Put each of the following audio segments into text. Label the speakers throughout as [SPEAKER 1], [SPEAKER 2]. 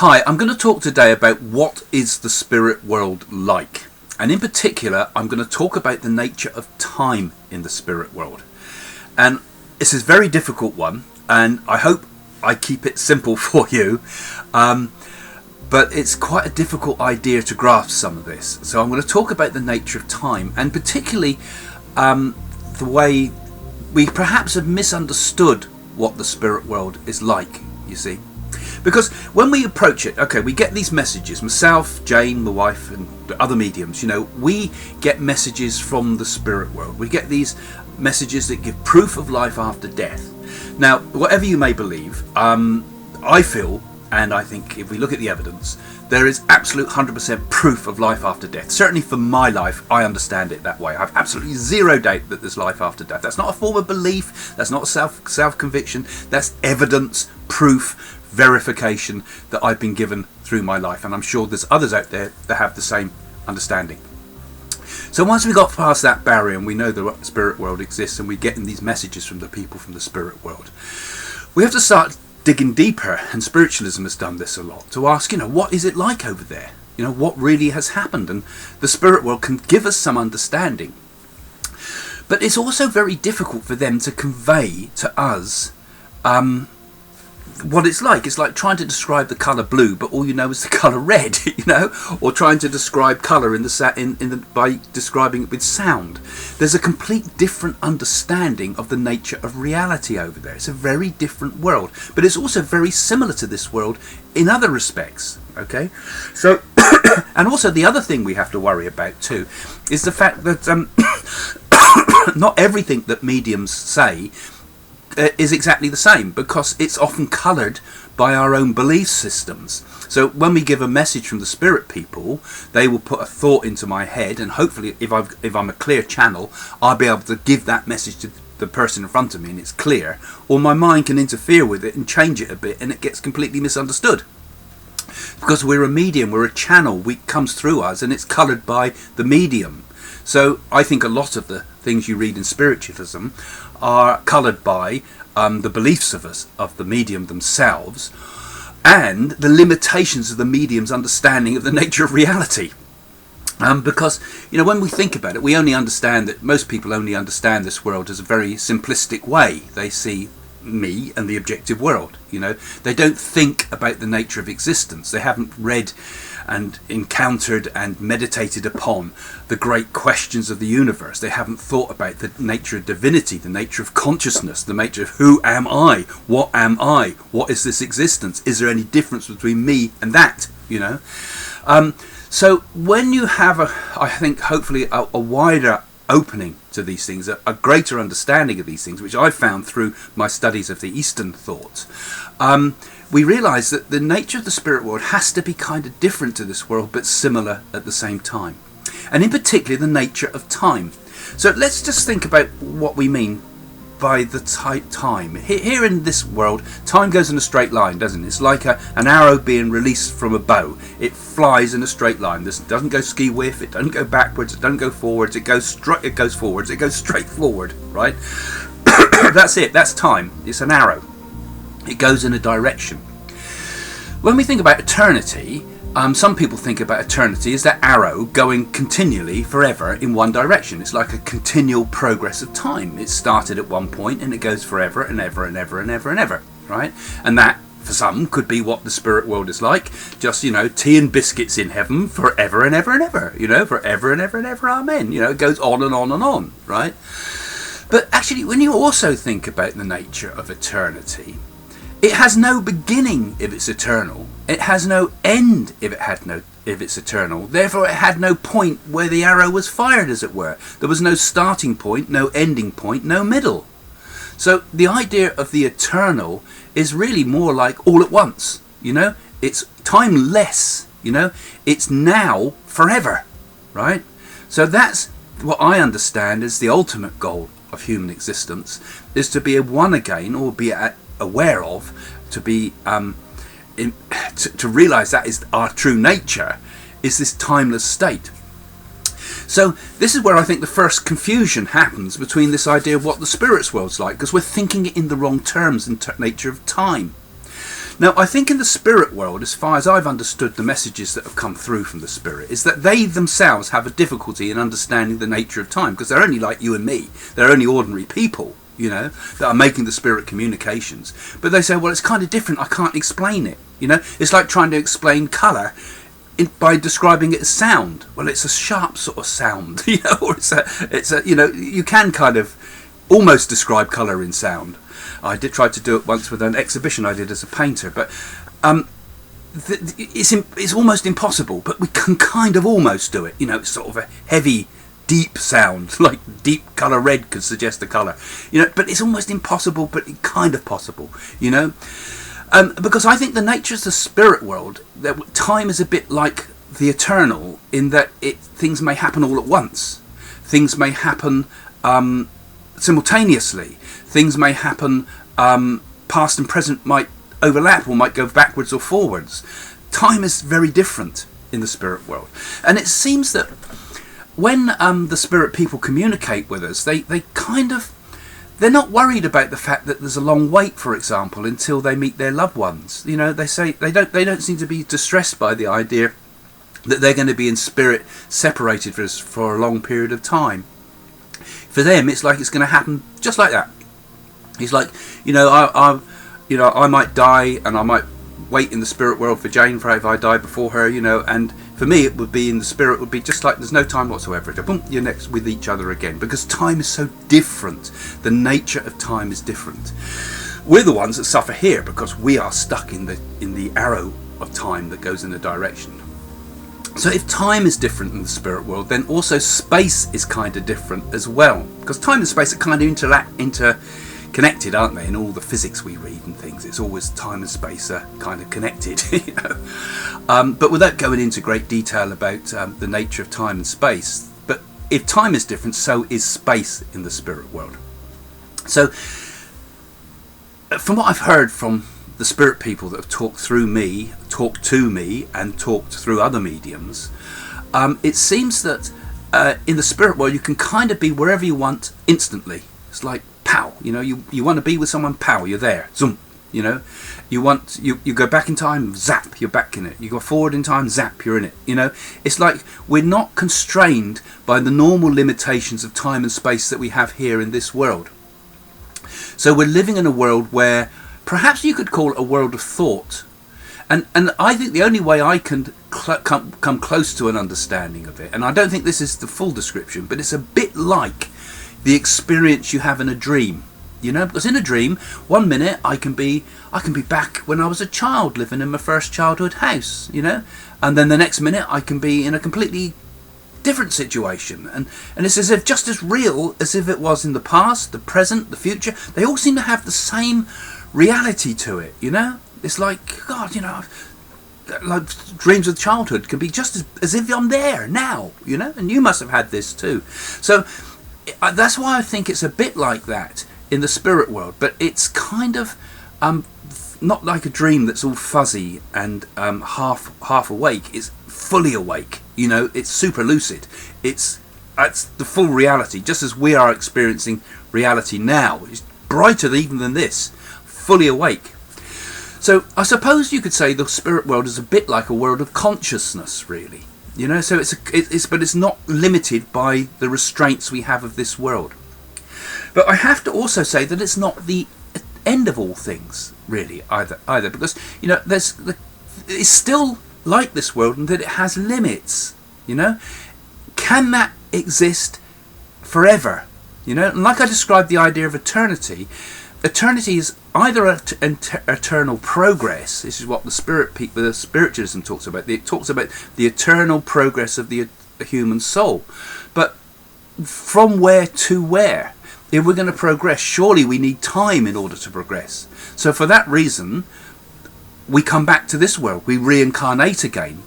[SPEAKER 1] Hi, I'm going to talk today about what is the spirit world like. And in particular, I'm going to talk about the nature of time in the spirit world. And this is a very difficult one, and I hope I keep it simple for you. But it's quite a difficult idea to grasp some of this. So I'm going to talk about the nature of time, and particularly the way we perhaps have misunderstood what the spirit world is like, you see. Because when we approach it, okay, we get these messages, myself, Jane, my wife, and the other mediums, we get messages from the spirit world. We get these messages that give proof of life after death. Now, whatever you may believe, I feel, and I think if we look at the evidence, there is absolute 100% proof of life after death. Certainly for my life, I understand it that way. I have absolutely zero doubt that there's life after death. That's not a form of belief. That's not self-conviction. That's evidence, proof, verification that I've been given through my life. And I'm sure there's others out there that have the same understanding. So once we got past that barrier and we know the spirit world exists and we're getting these messages from the people from the spirit world, we have to start digging deeper, and spiritualism has done this a lot, to ask, what is it like over there? What really has happened? And the spirit world can give us some understanding. But it's also very difficult for them to convey to us what it's like. It's like trying to describe the colour blue, but all you know is the colour red, or trying to describe colour by describing it with sound. There's a complete different understanding of the nature of reality over there. It's a very different world, but it's also very similar to this world in other respects. Okay, so and also the other thing we have to worry about too is the fact that not everything that mediums say is exactly the same, because it's often coloured by our own belief systems. So when we give a message from the spirit people, they will put a thought into my head, and hopefully if I'm a clear channel, I'll be able to give that message to the person in front of me and it's clear, or my mind can interfere with it and change it a bit and it gets completely misunderstood. Because we're a medium, we're a channel, it comes through us and it's coloured by the medium. So I think a lot of the things you read in spiritualism are coloured by the beliefs of the medium themselves, and the limitations of the medium's understanding of the nature of reality. Because when we think about it, we only understand that most people only understand this world as a very simplistic way. They see me and the objective world. They don't think about the nature of existence. They haven't read and encountered and meditated upon the great questions of the universe. They haven't thought about the nature of divinity, the nature of consciousness, the nature of who am I, what is this existence, is there any difference between me and that, So when you have I think hopefully a wider opening to these things, a greater understanding of these things, which I've found through my studies of the Eastern thought, we realise that the nature of the spirit world has to be kind of different to this world, but similar at the same time. And in particular, the nature of time. So let's just think about what we mean by the time. Here in this world, time goes in a straight line, doesn't it? It's like an arrow being released from a bow. It flies in a straight line. This doesn't go ski whiff, it doesn't go backwards, it doesn't go forwards, it goes forwards, it goes straight forward, right? That's it, that's time. It's an arrow. It goes in a direction. When we think about eternity, some people think about eternity as that arrow going continually forever in one direction. It's like a continual progress of time. It started at one point and it goes forever and ever and ever and ever and ever, right? And that, for some, could be what the spirit world is like. Just, tea and biscuits in heaven forever and ever and ever, forever and ever and ever, amen. It goes on and on and on, right? But actually, when you also think about the nature of eternity, it has no beginning if it's eternal. It has no end if it's eternal. Therefore, it had no point where the arrow was fired, as it were. There was no starting point, no ending point, no middle. So the idea of the eternal is really more like all at once. It's timeless. It's now, forever, right? So that's what I understand as the ultimate goal of human existence, is to be one again, or be aware of, to be to realise that is our true nature, is this timeless state. So this is where I think the first confusion happens between this idea of what the spirit's world's like, because we're thinking it in the wrong terms in nature of time. Now, I think in the spirit world, as far as I've understood the messages that have come through from the spirit, is that they themselves have a difficulty in understanding the nature of time, because they're only like you and me. They're only ordinary people, that are making the spirit communications. But they say, well, it's kind of different. I can't explain it. It's like trying to explain colour by describing it as sound. Well, it's a sharp sort of sound, or it's a you can kind of almost describe colour in sound. I did try to do it once with an exhibition I did as a painter, but it's almost impossible. But we can kind of almost do it. It's sort of a heavy, deep sound, like deep colour red could suggest the colour. But it's almost impossible, but kind of possible. Because I think the nature of the spirit world, that time is a bit like the eternal, in that things may happen all at once. Things may happen simultaneously. Things may happen, past and present might overlap or might go backwards or forwards. Time is very different in the spirit world. And it seems that when the spirit people communicate with us, they're not worried about the fact that there's a long wait, for example, until they meet their loved ones. They say they don't seem to be distressed by the idea that they're going to be in spirit separated for a long period of time. For them, it's like it's going to happen just like that. It's like, I might die and I might wait in the spirit world for Jane if I die before her, and for me it would be in the spirit, it would be just like there's no time whatsoever. Boom, you're next with each other again, because time is so different. The nature of time is different. We're the ones that suffer here because we are stuck in the arrow of time that goes in a direction. So if time is different in the spirit world, then also space is kind of different as well, because time and space are kind of interconnected, aren't they? In all the physics we read and things, it's always time and space are kind of connected. But without going into great detail about the nature of time and space, but if time is different, so is space in the spirit world. So from what I've heard from the spirit people that have talked to me and talked through other mediums, it seems that in the spirit world you can kind of be wherever you want instantly. It's like pow, you want to be with someone, pow, you're there, zoom, you go back in time, zap, you're back in it. You go forward in time, zap, you're in it. It's like we're not constrained by the normal limitations of time and space that we have here in this world. So we're living in a world where perhaps you could call it a world of thought. And I think the only way I can come close to an understanding of it, and I don't think this is the full description, but it's a bit like the experience you have in a dream. Because in a dream, 1 minute I can be back when I was a child living in my first childhood house, and then the next minute I can be in a completely different situation, and it's as if just as real as if it was in the past, the present, the future. They all seem to have the same reality to it. It's like, God, like dreams of childhood can be just as if I'm there now, and you must have had this too. So that's why I think it's a bit like that in the spirit world, but it's kind of not like a dream that's all fuzzy and half awake. It's fully awake. It's super lucid. It's the full reality, just as we are experiencing reality now. It's brighter even than this, fully awake. So I suppose you could say the spirit world is a bit like a world of consciousness, really. So but it's not limited by the restraints we have of this world. But I have to also say that it's not the end of all things, really, either, because it's still like this world in that it has limits. Can that exist forever? And like I described the idea of eternity is either an eternal progress. This is what the spiritualism talks about. It talks about the eternal progress of the human soul. But from where to where? If we're going to progress, surely we need time in order to progress. So for that reason, we come back to this world. We reincarnate again.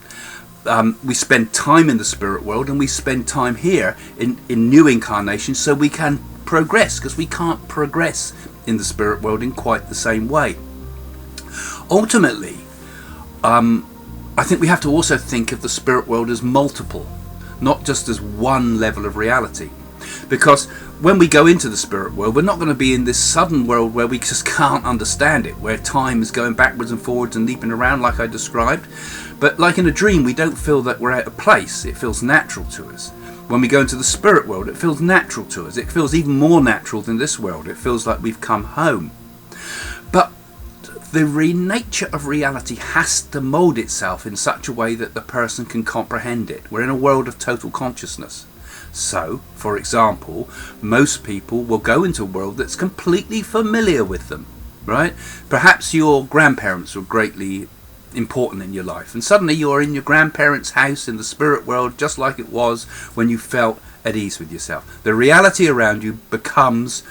[SPEAKER 1] We spend time in the spirit world, and we spend time here in new incarnations so we can progress, because we can't progress in the spirit world in quite the same way. Ultimately, I think we have to also think of the spirit world as multiple, not just as one level of reality. Because when we go into the spirit world, we're not going to be in this sudden world where we just can't understand it, where time is going backwards and forwards and leaping around like I described. But like in a dream, we don't feel that we're out of place. It feels natural to us. When we go into the spirit world, it feels natural to us. It feels even more natural than this world. It feels like we've come home. But the nature of reality has to mould itself in such a way that the person can comprehend it. We're in a world of total consciousness. So, for example, most people will go into a world that's completely familiar with them, right? Perhaps your grandparents were greatly important in your life, and suddenly you're in your grandparents' house in the spirit world just like it was when you felt at ease with yourself. The reality around you becomes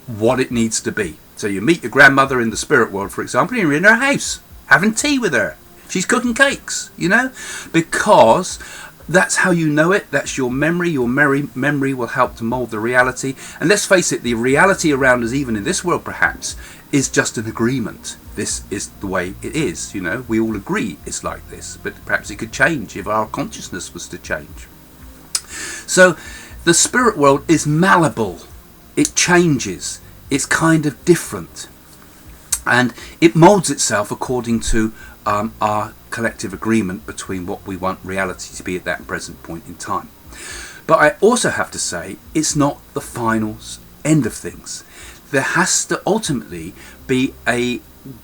[SPEAKER 1] what it needs to be. So you meet your grandmother in the spirit world, for example, and you're in her house having tea with her. She's cooking cakes, you know, because that's how you know it. That's your memory. Your memory will help to mould the reality. And let's face it, the reality around us, even in this world perhaps, is just an agreement. This is the way it is, you know. We all agree it's like this, but perhaps it could change if our consciousness was to change. So the spirit world is malleable. It changes. It's kind of different. And it moulds itself according to our collective agreement between what we want reality to be at that present point in time. But I also have to say, it's not the final end of things. There has to ultimately be a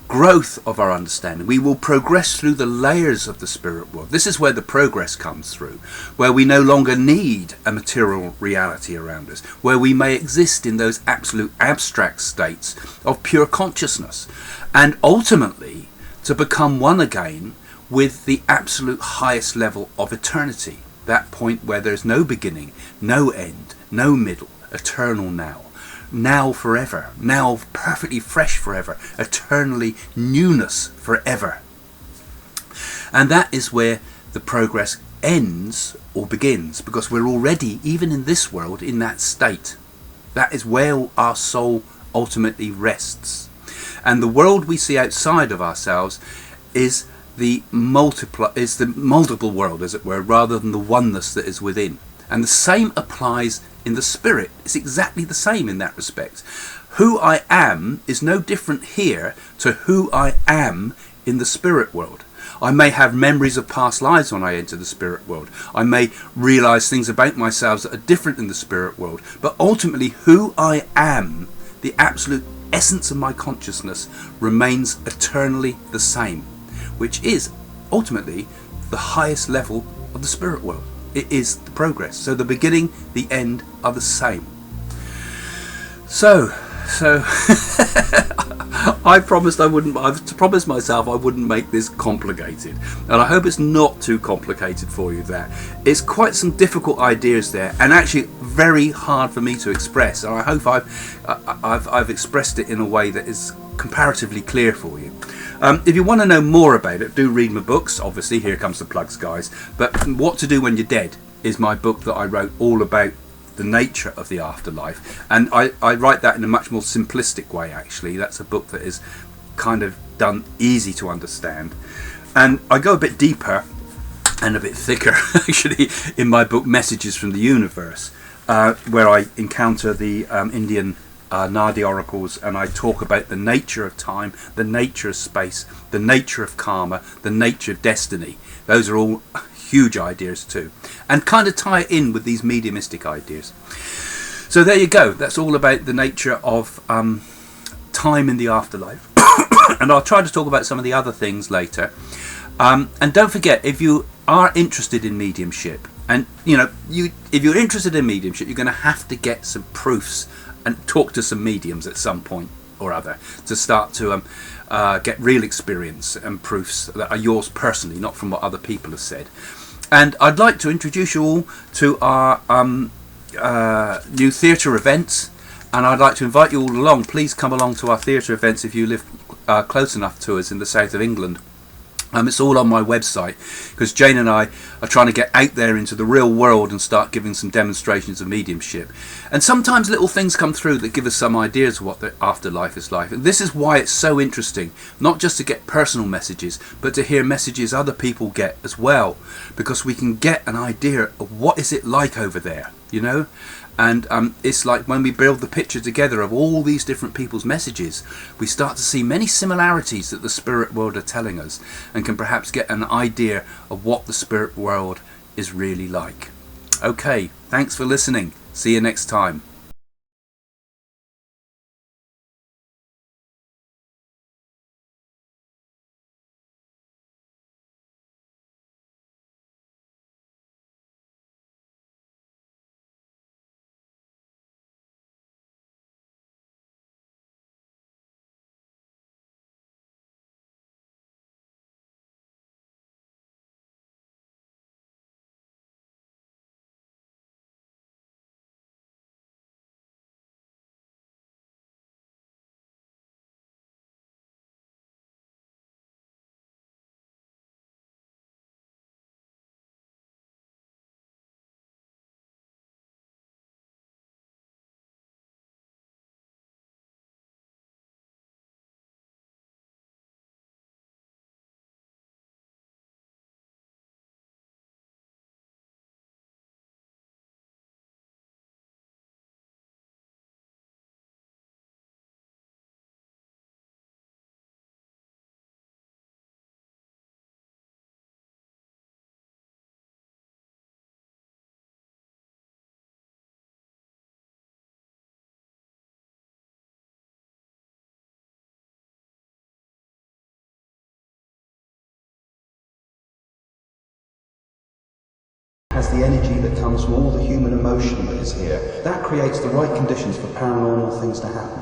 [SPEAKER 1] growth of our understanding. We will progress through the layers of the spirit world. This is where the progress comes through, where we no longer need a material reality around us, where we may exist in those absolute abstract states of pure consciousness, and ultimately to become one again with the absolute highest level of eternity, that point where there's no beginning, no end, no middle, eternal now forever, now perfectly fresh forever, eternally newness forever. And that is where the progress ends or begins, because we're already, even in this world, in that state. That is where our soul ultimately rests. And the world we see outside of ourselves is the multiple world, as it were, rather than the oneness that is within. And the same applies in the spirit. It's exactly the same in that respect. Who I am is no different here to who I am in the spirit world. I may have memories of past lives when I enter the spirit world. I may realise things about myself that are different in the spirit world. But ultimately, who I am, the absolute essence of my consciousness, remains eternally the same, which is ultimately the highest level of the spirit world. It is the progress. So the beginning, the end are the same. So I've promised myself I wouldn't make this complicated, and I hope it's not too complicated for you. That it's quite some difficult ideas there, and actually very hard for me to express. And I hope I've expressed it in a way that is comparatively clear for you. If you want to know more about it, do read my books. Obviously, here comes the plugs, guys. But What to Do When You're Dead is my book that I wrote all about the nature of the afterlife. And I write that in a much more simplistic way, actually. That's a book that is kind of done easy to understand. And I go a bit deeper and a bit thicker, actually, in my book Messages from the Universe, where I encounter the Indian Nadi oracles, and I talk about the nature of time, the nature of space, the nature of karma, the nature of destiny. Those are all huge ideas too, and kind of tie it in with these mediumistic ideas. So there you go. That's all about the nature of time in the afterlife. And I'll try to talk about some of the other things later. And don't forget, if you are interested in mediumship, and if you're interested in mediumship, you're going to have to get some proofs and talk to some mediums at some point or other to start to get real experience and proofs that are yours personally, not from what other people have said. And I'd like to introduce you all to our new theatre events, and I'd like to invite you all along. Please come along to our theatre events if you live close enough to us in the south of England. It's all on my website, because Jane and I are trying to get out there into the real world and start giving some demonstrations of mediumship. And sometimes little things come through that give us some ideas of what the afterlife is like. And this is why it's so interesting, not just to get personal messages, but to hear messages other people get as well, because we can get an idea of what is it like over there. you know. And it's like when we build the picture together of all these different people's messages, we start to see many similarities that the spirit world are telling us, and can perhaps get an idea of what the spirit world is really like. Okay, thanks for listening. See you next time. Has the energy that comes from all the human emotion that is here. That creates the right conditions for paranormal things to happen.